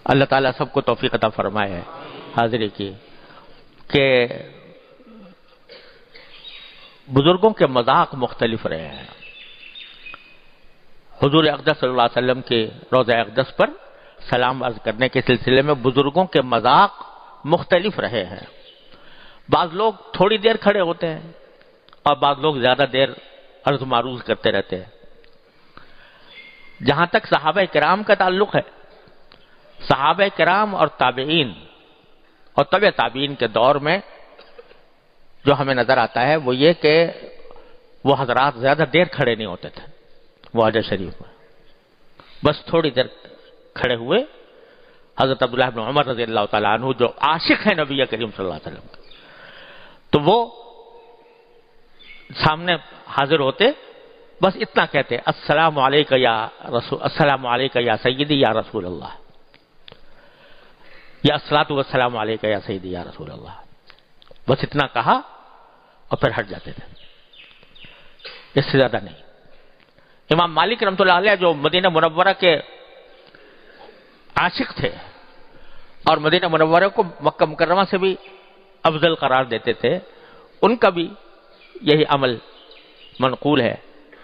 اللہ تعالیٰ سب کو توفیق عطا فرمائے حاضری کی کہ بزرگوں کے مذاق مختلف رہے ہیں۔ حضور اقدس صلی اللہ علیہ وسلم کے روضہ اقدس پر سلام عرض کرنے کے سلسلے میں بزرگوں کے مذاق مختلف رہے ہیں۔ بعض لوگ تھوڑی دیر کھڑے ہوتے ہیں اور بعض لوگ زیادہ دیر عرض معروض کرتے رہتے ہیں۔ جہاں تک صحابہ کرام کا تعلق ہے، صحابہ کرام اور تابعین اور تبع تابعین کے دور میں جو ہمیں نظر آتا ہے وہ یہ کہ وہ حضرات زیادہ دیر کھڑے نہیں ہوتے تھے معاہدہ شریف میں، بس تھوڑی دیر کھڑے ہوئے۔ حضرت عبداللہ بن عمر رضی اللہ تعالیٰ عنہ جو عاشق ہیں نبی کریم صلی اللہ علیہ وسلم کے، تو وہ سامنے حاضر ہوتے، بس اتنا کہتے السلام علیکہ یا رسول، السلام علیکہ یا سیدی یا رسول اللہ، یا الصلاۃ والسلام علیکہ یا سیدی یا رسول اللہ، بس اتنا کہا اور پھر ہٹ جاتے تھے، اس سے زیادہ نہیں۔ امام مالک رحمۃ اللہ علیہ جو مدینہ منورہ کے عاشق تھے اور مدینہ منورہ کو مکہ مکرمہ سے بھی افضل قرار دیتے تھے، ان کا بھی یہی عمل منقول ہے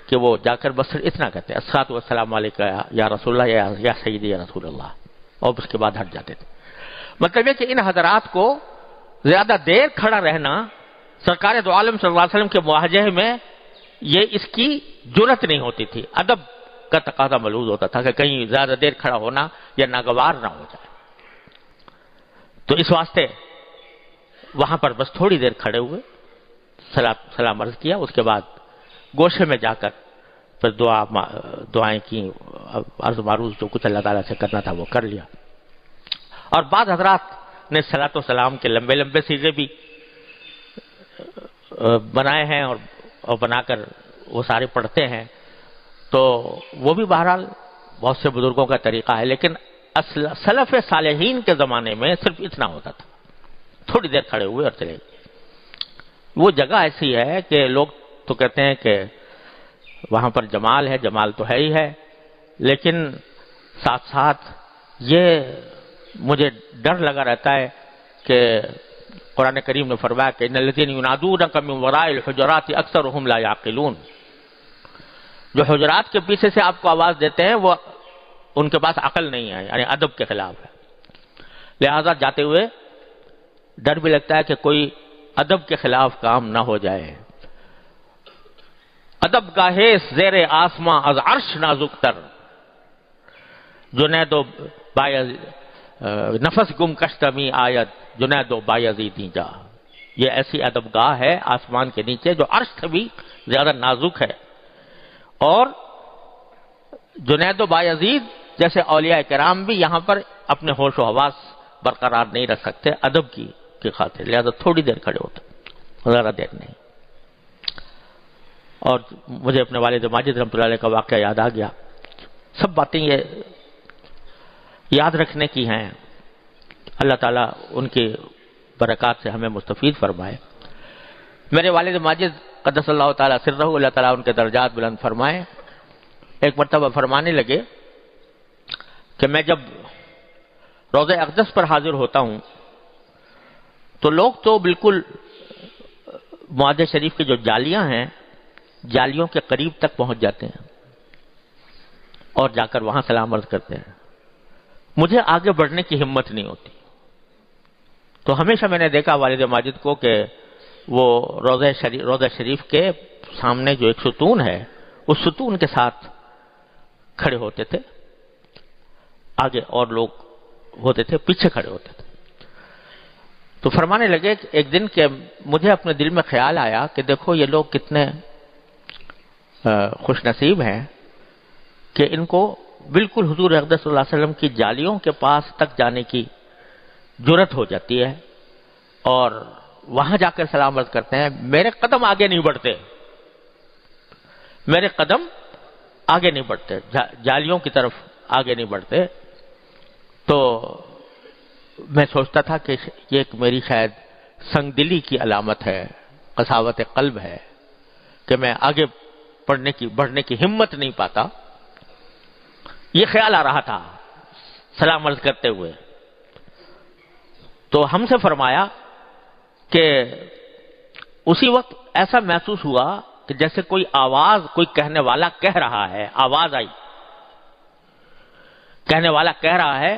کہ وہ جا کر بس اتنا کہتے الصلاۃ والسلام علیکہ یا رسول اللہ یا سیدی یا رسول اللہ، اور اس کے بعد ہٹ جاتے تھے۔ مطلب یہ کہ ان حضرات کو زیادہ دیر کھڑا رہنا سرکار دو عالم صلی اللہ علیہ وسلم کے معاہدے میں یہ اس کی جرت نہیں ہوتی تھی، ادب کا تقاضا ملحوظ ہوتا تھا کہ کہیں زیادہ دیر کھڑا ہونا یا ناگوار نہ ہو جائے، تو اس واسطے وہاں پر بس تھوڑی دیر کھڑے ہوئے، سلام عرض کیا، اس کے بعد گوشے میں جا کر پھر دعائیں کی، عرض معروض جو کچھ اللہ تعالیٰ سے کرنا تھا وہ کر لیا۔ اور بعض حضرات نے صلاۃ و سلام کے لمبے لمبے سیغے بھی بنائے ہیں اور بنا کر وہ سارے پڑھتے ہیں، تو وہ بھی بہرحال بہت سے بزرگوں کا طریقہ ہے، لیکن سلف صالحین کے زمانے میں صرف اتنا ہوتا تھا، تھوڑی دیر کھڑے ہوئے اور چلے گئے۔ وہ جگہ ایسی ہے کہ لوگ تو کہتے ہیں کہ وہاں پر جمال ہے، جمال تو ہے ہی ہے، لیکن ساتھ ساتھ یہ مجھے ڈر لگا رہتا ہے کہ قرآن کریم نے فرمایا کہ ان الذین ینادونک من وراء الحجرات اکثرهم لا یعقلون، جو حجرات کے پیچھے سے آپ کو آواز دیتے ہیں وہ ان کے پاس عقل نہیں ہے، یعنی ادب کے خلاف ہے۔ لہذا جاتے ہوئے ڈر بھی لگتا ہے کہ کوئی ادب کے خلاف کام نہ ہو جائے۔ ادب گاہے زیر آسماں از عرش نازک تر، جنید و نفس گم کشتمی آیت جنید و بایزیدی جا، یہ ایسی ادب گاہ ہے آسمان کے نیچے جو عرش سے بھی زیادہ نازک ہے، اور جنید و بایزید جیسے اولیاء کرام بھی یہاں پر اپنے ہوش و حواس برقرار نہیں رکھ سکتے ادب کی خاطر، لہذا تھوڑی دیر کھڑے ہوتے، زیادہ دیر نہیں۔ اور مجھے اپنے والد ماجد رحمۃ اللہ علیہ کا واقعہ یاد آ گیا۔ سب باتیں یہ یاد رکھنے کی ہیں، اللہ تعالیٰ ان کی برکات سے ہمیں مستفید فرمائے۔ میرے والد ماجد قدس اللہ تعالیٰ سرہ، اللہ تعالیٰ ان کے درجات بلند فرمائے، ایک مرتبہ فرمانے لگے کہ میں جب روضہ اقدس پر حاضر ہوتا ہوں تو لوگ تو بالکل معاہدہ شریف کی جو جالیاں ہیں، جالیوں کے قریب تک پہنچ جاتے ہیں اور جا کر وہاں سلام عرض کرتے ہیں، مجھے آگے بڑھنے کی ہمت نہیں ہوتی۔ تو ہمیشہ میں نے دیکھا والد ماجد کو کہ وہ روضہ شریف کے سامنے جو ایک ستون ہے اس ستون کے ساتھ کھڑے ہوتے تھے، آگے اور لوگ ہوتے تھے پیچھے کھڑے ہوتے تھے۔ تو فرمانے لگے کہ ایک دن کہ مجھے اپنے دل میں خیال آیا کہ دیکھو یہ لوگ کتنے خوش نصیب ہیں کہ ان کو بالکل حضور اقدس صلی اللہ علیہ وسلم کی جالیوں کے پاس تک جانے کی جرت ہو جاتی ہے اور وہاں جا کر سلام عرض کرتے ہیں، میرے قدم آگے نہیں بڑھتے، میرے قدم آگے نہیں بڑھتے، جالیوں کی طرف آگے نہیں بڑھتے۔ تو میں سوچتا تھا کہ یہ ایک میری شاید سنگ دلی کی علامت ہے، قساوت قلب ہے کہ میں آگے بڑھنے کی ہمت نہیں پاتا۔ یہ خیال آ رہا تھا سلام عرض کرتے ہوئے، تو ہم سے فرمایا کہ اسی وقت ایسا محسوس ہوا کہ جیسے کوئی آواز، کوئی کہنے والا کہہ رہا ہے، آواز آئی، کہنے والا کہہ رہا ہے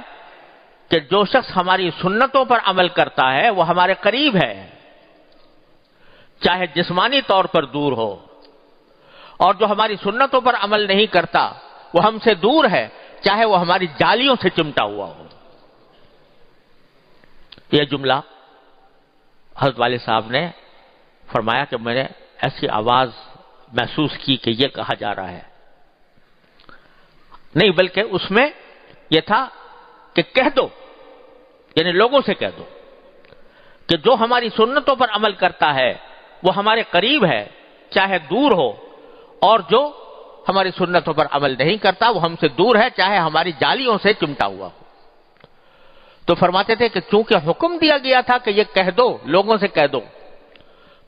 کہ جو شخص ہماری سنتوں پر عمل کرتا ہے وہ ہمارے قریب ہے، چاہے جسمانی طور پر دور ہو، اور جو ہماری سنتوں پر عمل نہیں کرتا وہ ہم سے دور ہے، چاہے وہ ہماری جالیوں سے چمٹا ہوا ہو۔ یہ جملہ حضرت والد صاحب نے فرمایا کہ میں نے ایسی آواز محسوس کی کہ یہ کہا جا رہا ہے، نہیں بلکہ اس میں یہ تھا کہ کہہ دو، یعنی لوگوں سے کہہ دو کہ جو ہماری سنتوں پر عمل کرتا ہے وہ ہمارے قریب ہے، چاہے دور ہو، اور جو ہماری سنتوں پر عمل نہیں کرتا وہ ہم سے دور ہے، چاہے ہماری جالیوں سے چمٹا ہوا ہو۔ تو فرماتے تھے کہ چونکہ حکم دیا گیا تھا کہ یہ کہہ دو، لوگوں سے کہہ دو،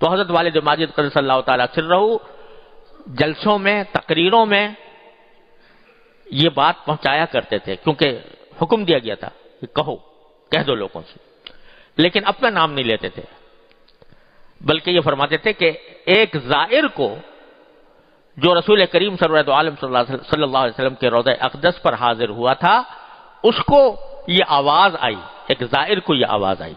تو حضرت والد ماجد قدس اللہ تعالیٰ سرہ جلسوں میں، تقریروں میں یہ بات پہنچایا کرتے تھے، کیونکہ حکم دیا گیا تھا کہ کہو، کہہ دو لوگوں سے، لیکن اپنا نام نہیں لیتے تھے، بلکہ یہ فرماتے تھے کہ ایک زائر کو جو رسول کریم سرورت عالم صلی اللہ علیہ وسلم کے روضہ اقدس پر حاضر ہوا تھا، اس کو یہ آواز آئی، ایک زائر کو یہ آواز آئی،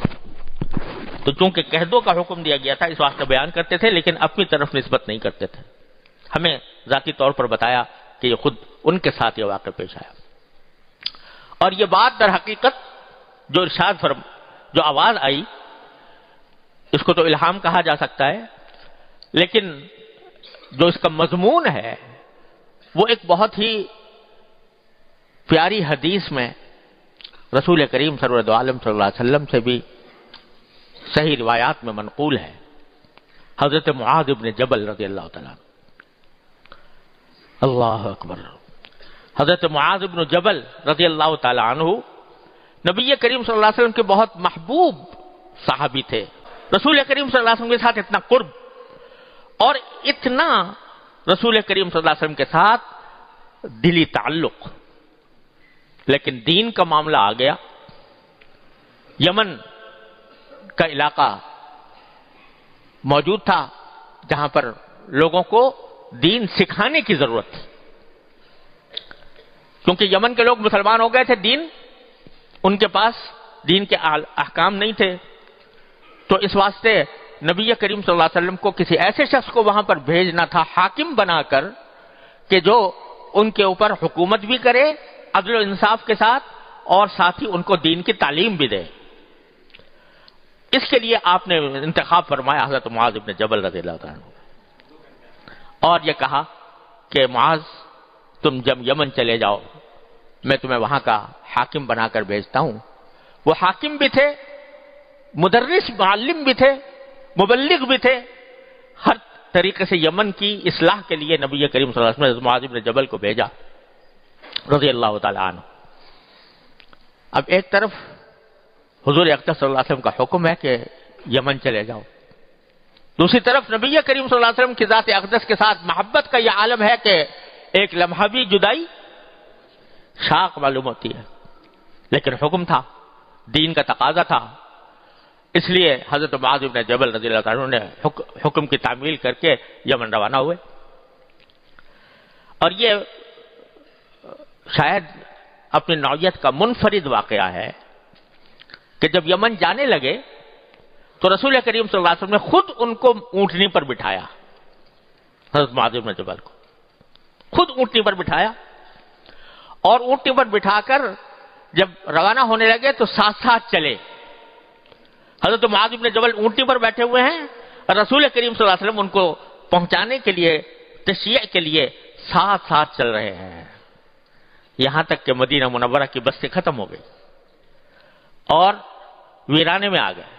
تو چونکہ کہہ دو کا حکم دیا گیا تھا اس واسطے بیان کرتے تھے، لیکن اپنی طرف نسبت نہیں کرتے تھے، ہمیں ذاتی طور پر بتایا کہ یہ خود ان کے ساتھ یہ واقعہ پیش آیا۔ اور یہ بات در حقیقت جو ارشاد جو آواز آئی، اس کو تو الہام کہا جا سکتا ہے، لیکن جو اس کا مضمون ہے وہ ایک بہت ہی پیاری حدیث میں رسول کریم سرورت عالم صلی اللہ علیہ وسلم سے بھی صحیح روایات میں منقول ہے۔ حضرت معاذ بن جبل رضی اللہ تعالیٰ، اللہ اکبر، حضرت معاذ بن جبل رضی اللہ تعالیٰ عنہ نبی کریم صلی اللہ علیہ وسلم کے بہت محبوب صحابی تھے، رسول کریم صلی اللہ علیہ وسلم کے ساتھ اتنا قرب اور اتنا رسول کریم صلی اللہ علیہ وسلم کے ساتھ دلی تعلق، لیکن دین کا معاملہ آ گیا، یمن کا علاقہ موجود تھا جہاں پر لوگوں کو دین سکھانے کی ضرورت تھی، کیونکہ یمن کے لوگ مسلمان ہو گئے تھے، دین ان کے پاس دین کے احکام نہیں تھے، تو اس واسطے نبی کریم صلی اللہ علیہ وسلم کو کسی ایسے شخص کو وہاں پر بھیجنا تھا حاکم بنا کر کہ جو ان کے اوپر حکومت بھی کرے عدل و انصاف کے ساتھ، اور ساتھ ہی ان کو دین کی تعلیم بھی دے۔ اس کے لیے آپ نے انتخاب فرمایا حضرت معاذ بن جبل رضی اللہ عنہ، اور یہ کہا کہ معاذ تم جب یمن چلے جاؤ میں تمہیں وہاں کا حاکم بنا کر بھیجتا ہوں۔ وہ حاکم بھی تھے، مدرس معلم بھی تھے، مبلغ بھی تھے، ہر طریقے سے یمن کی اصلاح کے لیے نبی کریم صلی اللہ علیہ وسلم نے معاذ بن جبل کو بھیجا رضی اللہ تعالی عنہ۔ اب ایک طرف حضور اقدس صلی اللہ علیہ وسلم کا حکم ہے کہ یمن چلے جاؤ، دوسری طرف نبی کریم صلی اللہ علیہ وسلم کی ذات اقدس کے ساتھ محبت کا یہ عالم ہے کہ ایک لمحہ بھی جدائی شاق معلوم ہوتی ہے، لیکن حکم تھا، دین کا تقاضا تھا، اس لیے حضرت معاذ بن جبل رضی اللہ عنہ نے حکم کی تعمیل کر کے یمن روانہ ہوئے۔ اور یہ شاید اپنی نوعیت کا منفرد واقعہ ہے کہ جب یمن جانے لگے تو رسول کریم صلی اللہ علیہ وسلم نے خود ان کو اونٹنی پر بٹھایا، حضرت معاذ بن جبل کو خود اونٹنی پر بٹھایا، اور اونٹنی پر بٹھا کر جب روانہ ہونے لگے تو ساتھ ساتھ چلے۔ حضرت معاذ بن جبل اونٹنی پر بیٹھے ہوئے ہیں، رسول کریم صلی اللہ علیہ وسلم ان کو پہنچانے کے لیے، تشییع کے لیے ساتھ ساتھ چل رہے ہیں، یہاں تک کہ مدینہ منورہ کی بستی ختم ہو گئی اور ویرانے میں آ گئے۔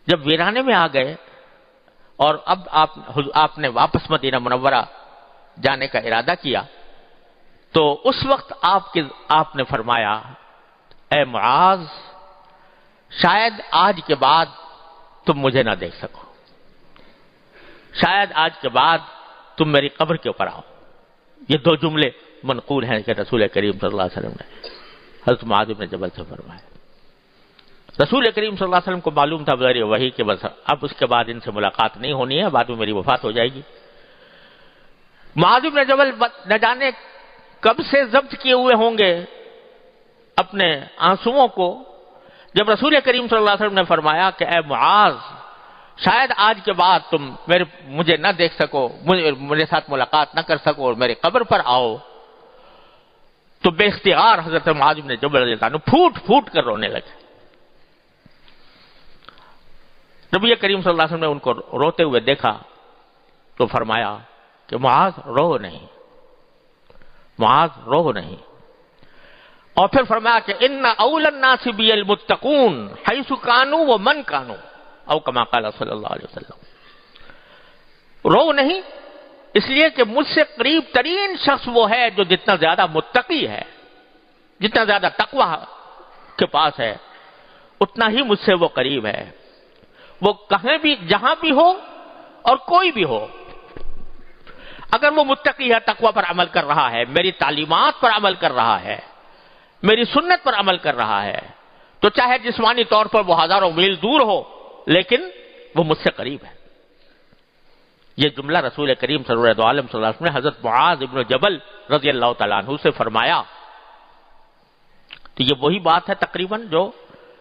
جب ویرانے میں آ گئے اور اب آپ نے واپس مدینہ منورہ جانے کا ارادہ کیا، تو اس وقت آپ نے فرمایا، اے معاذ شاید آج کے بعد تم مجھے نہ دیکھ سکو، شاید آج کے بعد تم میری قبر کے اوپر آؤ۔ یہ دو جملے منقول ہیں کہ رسول کریم صلی اللہ علیہ وسلم نے حضرت معاذ بن جبل سے فرمایا۔ رسول کریم صلی اللہ علیہ وسلم کو معلوم تھا بغیر وحی کہ بس اب اس کے بعد ان سے ملاقات نہیں ہونی ہے، بعد میں میری وفات ہو جائے گی۔ معاذ بن جبل نہ جانے کب سے ضبط کیے ہوئے ہوں گے اپنے آنسوؤں کو، جب رسول کریم صلی اللہ علیہ وسلم نے فرمایا کہ اے معاذ، شاید آج کے بعد تم مجھے نہ دیکھ سکو، میرے ساتھ ملاقات نہ کر سکو اور میرے قبر پر آؤ، تو بے اختیار حضرت معاذ بن جبل رضی اللہ عنہ پھوٹ پھوٹ کر رونے لگے۔ نبی کریم صلی اللہ علیہ وسلم نے ان کو روتے ہوئے دیکھا تو فرمایا کہ معاذ رو نہیں، معاذ رو نہیں، اور پھر فرمایا کہ ان اول الناس بی المتقون حیث کانوا ومن کانوا، او کما قال صلی اللہ علیہ وسلم۔ رو نہیں اس لیے کہ مجھ سے قریب ترین شخص وہ ہے جو جتنا زیادہ متقی ہے، جتنا زیادہ تقوی کے پاس ہے، اتنا ہی مجھ سے وہ قریب ہے۔ وہ کہیں بھی جہاں بھی ہو اور کوئی بھی ہو، اگر وہ متقی ہے، تقوی پر عمل کر رہا ہے، میری تعلیمات پر عمل کر رہا ہے، میری سنت پر عمل کر رہا ہے، تو چاہے جسمانی طور پر وہ ہزاروں میل دور ہو لیکن وہ مجھ سے قریب ہے۔ یہ جملہ رسول کریم صلی اللہ علیہ وسلم نے حضرت معاذ ابن جبل رضی اللہ تعالیٰ عنہ سے فرمایا۔ تو یہ وہی بات ہے تقریباً جو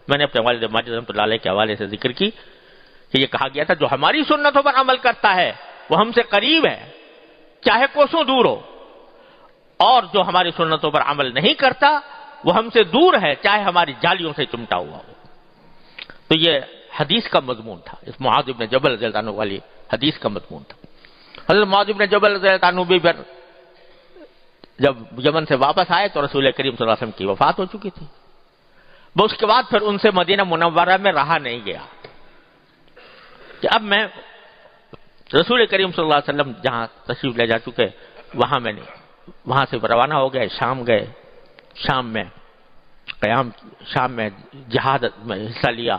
میں نے اپنے والد ماجد رحمۃ اللہ علیہ کے حوالے سے ذکر کی کہ یہ کہا گیا تھا جو ہماری سنتوں پر عمل کرتا ہے وہ ہم سے قریب ہے چاہے کوسوں دور ہو، اور جو ہماری سنتوں پر عمل نہیں کرتا وہ ہم سے دور ہے چاہے ہماری جالیوں سے چمٹا ہوا ہو۔ تو یہ حدیث کا مضمون تھا، اس معاذ بن جبل رضی اللہ عنہ والی حدیث کا مضمون تھا۔ حضرت معاذ بن جبل رضی اللہ عنہ بھی پھر جب یمن سے واپس آئے تو رسول کریم صلی اللہ علیہ وسلم کی وفات ہو چکی تھی۔ وہ اس کے بعد پھر ان سے مدینہ منورہ میں رہا نہیں گیا کہ اب میں رسول کریم صلی اللہ علیہ وسلم جہاں تشریف لے جا چکے وہاں میں نہیں، وہاں سے روانہ ہو گئے، شام گئے، شام میں جہاد میں حصہ لیا،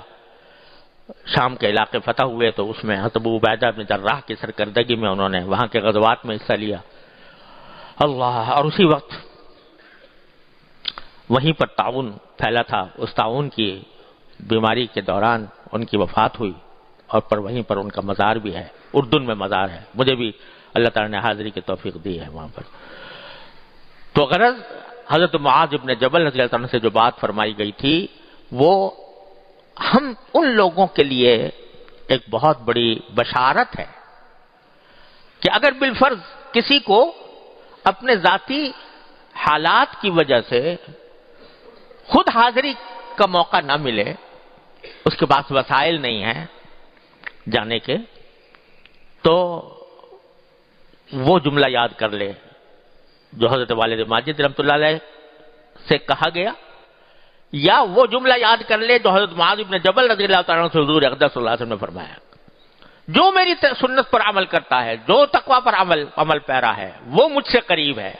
شام کے علاقے فتح ہوئے تو اس میں حضرت ابو عبیدہ بن جراح کی سرکردگی میں انہوں نے وہاں کے غزوات میں حصہ لیا۔ اللہ، اور اسی وقت وہیں پر تعاون پھیلا تھا، اس تعاون کی بیماری کے دوران ان کی وفات ہوئی، اور پر وہیں پر ان کا مزار بھی ہے، اردن میں مزار ہے، مجھے بھی اللہ تعالیٰ نے حاضری کی توفیق دی ہے وہاں پر۔ تو غرض حضرت معاذ ابن جبل رضی اللہ عنہ سے جو بات فرمائی گئی تھی وہ ہم ان لوگوں کے لیے ایک بہت بڑی بشارت ہے کہ اگر بالفرض کسی کو اپنے ذاتی حالات کی وجہ سے خود حاضری کا موقع نہ ملے، اس کے پاس وسائل نہیں ہیں جانے کے، تو وہ جملہ یاد کر لے جو حضرت والد ماجد رحمۃ اللہ علیہ سے کہا گیا، یا وہ جملہ یاد کر لے جو حضرت معاذ بن جبل رضی اللہ تعالیٰ عنہ سے حضور اقدس صلی اللہ علیہ وسلم نے فرمایا، جو میری سنت پر عمل کرتا ہے، جو تقوی پر عمل پیرا ہے، وہ مجھ سے قریب ہے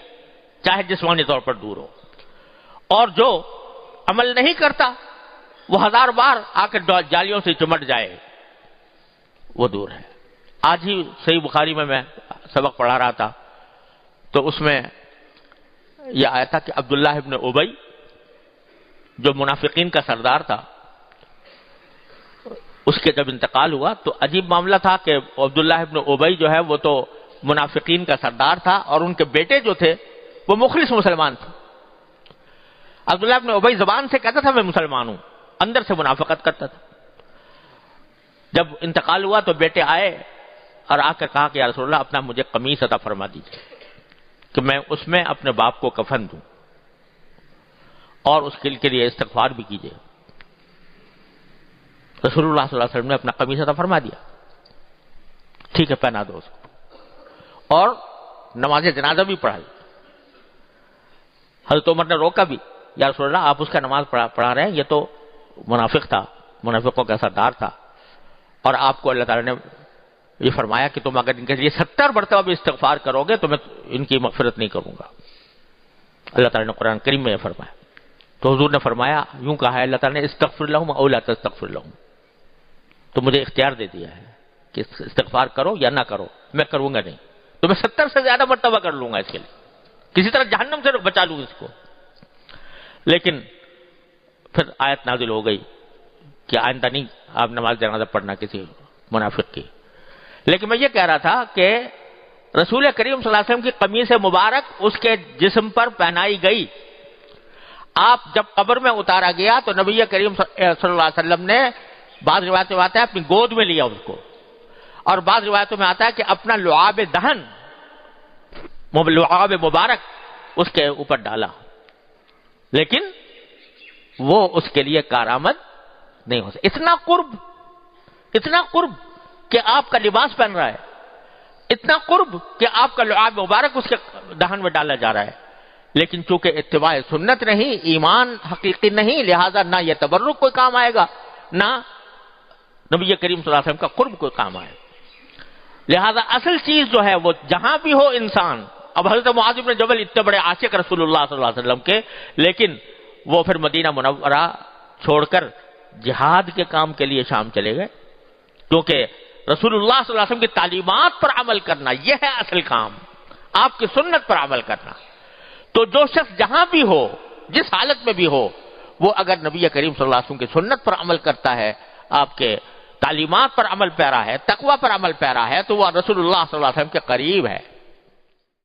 چاہے جسمانی طور پر دور ہو، اور جو عمل نہیں کرتا وہ ہزار بار آ کر جالیوں سے چمٹ جائے وہ دور ہے۔ آج ہی صحیح بخاری میں سبق پڑھا رہا تھا تو اس میں یہ آیا تھا کہ عبداللہ ابن ابی جو منافقین کا سردار تھا، اس کے جب انتقال ہوا تو عجیب معاملہ تھا کہ عبداللہ ابن ابی جو ہے وہ تو منافقین کا سردار تھا اور ان کے بیٹے جو تھے وہ مخلص مسلمان تھے۔ عبداللہ ابن ابی زبان سے کہتا تھا میں مسلمان ہوں، اندر سے منافقت کرتا تھا۔ جب انتقال ہوا تو بیٹے آئے اور آ کر کہا کہ یا رسول اللہ اپنا مجھے قمیص عطا فرما دیجیے کہ میں اس میں اپنے باپ کو کفن دوں، اور اس کے لیے استغفار بھی کیجیے۔ رسول اللہ صلی اللہ علیہ وسلم نے اپنا قمیص عطا فرما دیا، ٹھیک ہے پہنا دو اس کو، اور نماز جنازہ بھی پڑھائی۔ حضرت عمر نے روکا بھی، یا رسول اللہ آپ اس کا نماز پڑھا رہے ہیں، یہ تو منافق تھا، منافقوں کا سردار تھا، اور آپ کو اللہ تعالیٰ نے یہ فرمایا کہ تم اگر ان کے لیے 70 مرتبہ بھی استغفار کرو گے تو میں ان کی مغفرت نہیں کروں گا۔ اللہ تعالیٰ نے قرآن کریم میں یہ فرمایا، تو حضور نے فرمایا، یوں کہا ہے اللہ تعالیٰ نے استغفر لہم او لا تستغفر لہم، تو مجھے اختیار دے دیا ہے کہ استغفار کرو یا نہ کرو، میں کروں گا نہیں، تو میں 70 سے زیادہ مرتبہ کر لوں گا اس کے لیے، کسی طرح جہنم سے بچا لوں اس کو. لیکن پھر آیت نازل ہو گئی کہ آئندہ نہیں آپ نماز جنازہ پڑھنا کسی منافق کی. لیکن میں یہ کہہ رہا تھا کہ رسول کریم صلی اللہ علیہ وسلم کی قمیص مبارک اس کے جسم پر پہنائی گئی. آپ جب قبر میں اتارا گیا تو نبی کریم صلی اللہ علیہ وسلم نے بعض روایتوں میں آتا ہے اپنی گود میں لیا اس کو، اور بعض روایتوں میں آتا ہے کہ اپنا لعاب دہن، لعاب مبارک اس کے اوپر ڈالا، لیکن وہ اس کے لیے کارآمد نہیں ہو سکتا. اتنا قرب کہ آپ کا لباس پہن رہا ہے، اتنا قرب کہ آپ کا لعاب مبارک اس کے دہن میں ڈالا جا رہا ہے، لیکن چونکہ اتباع سنت نہیں، ایمان حقیقی نہیں، لہذا نہ یہ تبرک کوئی کام آئے گا، نہ نبی کریم صلی اللہ علیہ وسلم کا قرب کوئی کام آئے. لہذا اصل چیز جو ہے وہ جہاں بھی ہو انسان. اب حضرت معاذ بن جبل اتنے بڑے عاشق رسول اللہ صلی اللہ علیہ وسلم کے، لیکن وہ پھر مدینہ منورہ چھوڑ کر جہاد کے کام کے لیے شام چلے گئے، کیونکہ رسول اللہ صلی اللہ علیہ وسلم کی تعلیمات پر عمل کرنا یہ ہے اصل کام، آپ کی سنت پر عمل کرنا. تو جو شخص جہاں بھی ہو، جس حالت میں بھی ہو، وہ اگر نبی کریم صلی اللہ علیہ وسلم کی سنت پر عمل کرتا ہے، آپ کے تعلیمات پر عمل پیرا ہے، تقوی پر عمل پیرا ہے، تو وہ رسول اللہ صلی اللہ علیہ وسلم کے قریب ہے.